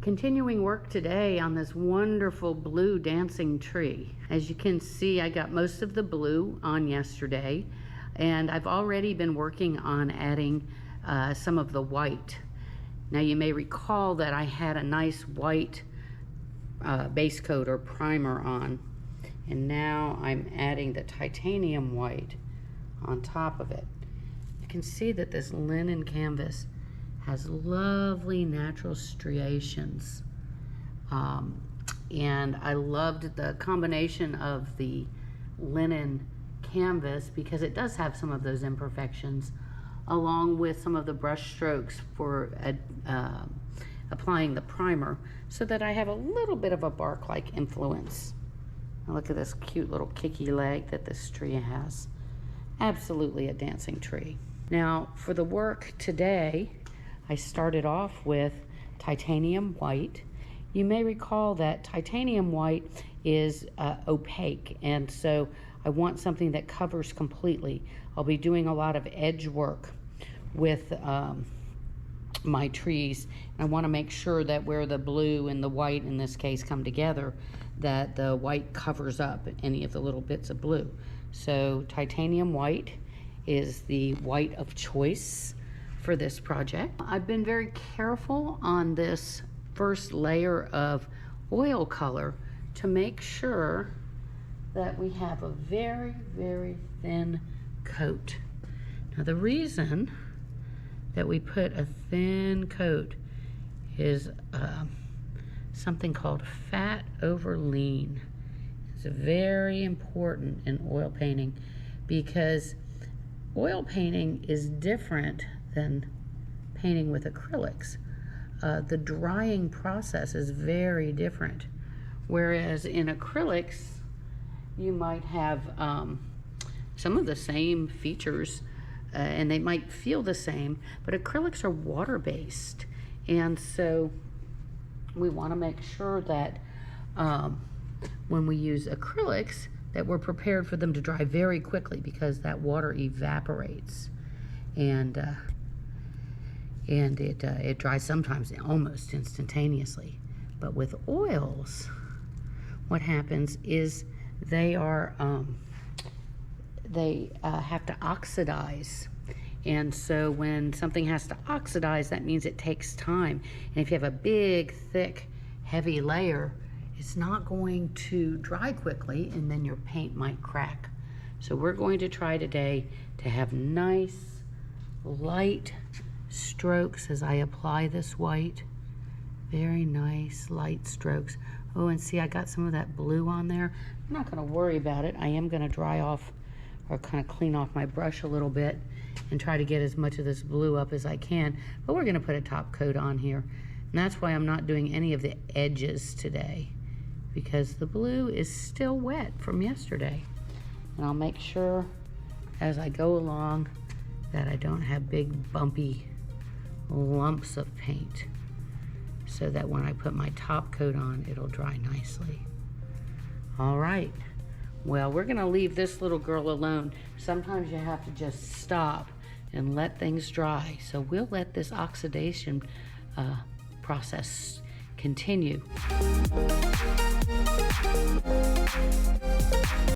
Continuing work today on this wonderful blue dancing tree. As you can see, I got most of the blue on yesterday, and I've already been working on adding some of the white. Now you may recall that I had a nice white base coat or primer on, and now I'm adding the titanium white on top of it. You can see that this linen canvas has lovely natural striations, and I loved the combination of the linen canvas because it does have some of those imperfections, along with some of the brush strokes for applying the primer, so that I have a little bit of a bark-like influence. Now look at this cute little kicky leg that this tree has. Absolutely a dancing tree. Now for the work today, I started off with titanium white. You may recall that titanium white is opaque, and so I want something that covers completely. I'll be doing a lot of edge work with my trees. I want to make sure that where the blue and the white in this case come together, that the white covers up any of the little bits of blue. So titanium white is the white of choice for this project. I've been very careful on this first layer of oil color to make sure that we have a very, very thin coat. Now the reason that we put a thin coat is something called fat over lean. It's very important in oil painting because oil painting is different than painting with acrylics. The drying process is very different. Whereas in acrylics, you might have some of the same features and they might feel the same, but acrylics are water-based. And so we want to make sure that when we use acrylics, that we're prepared for them to dry very quickly because that water evaporates. And it dries sometimes almost instantaneously. But with oils, what happens is they have to oxidize. And so when something has to oxidize, that means it takes time. And if you have a big, thick, heavy layer, it's not going to dry quickly, and then your paint might crack. So we're going to try today to have nice, light strokes as I apply this white. Very nice light strokes. Oh, and see, I got some of that blue on there. I'm not going to worry about it. I am going to dry off or kind of clean off my brush a little bit and try to get as much of this blue up as I can. But we're going to put a top coat on here. And that's why I'm not doing any of the edges today, because the blue is still wet from yesterday. And I'll make sure as I go along that I don't have big bumpy lumps of paint, so that when I put my top coat on, it'll dry nicely. All right, well, we're gonna leave this little girl alone. Sometimes you have to just stop and let things dry. So we'll let this oxidation process continue.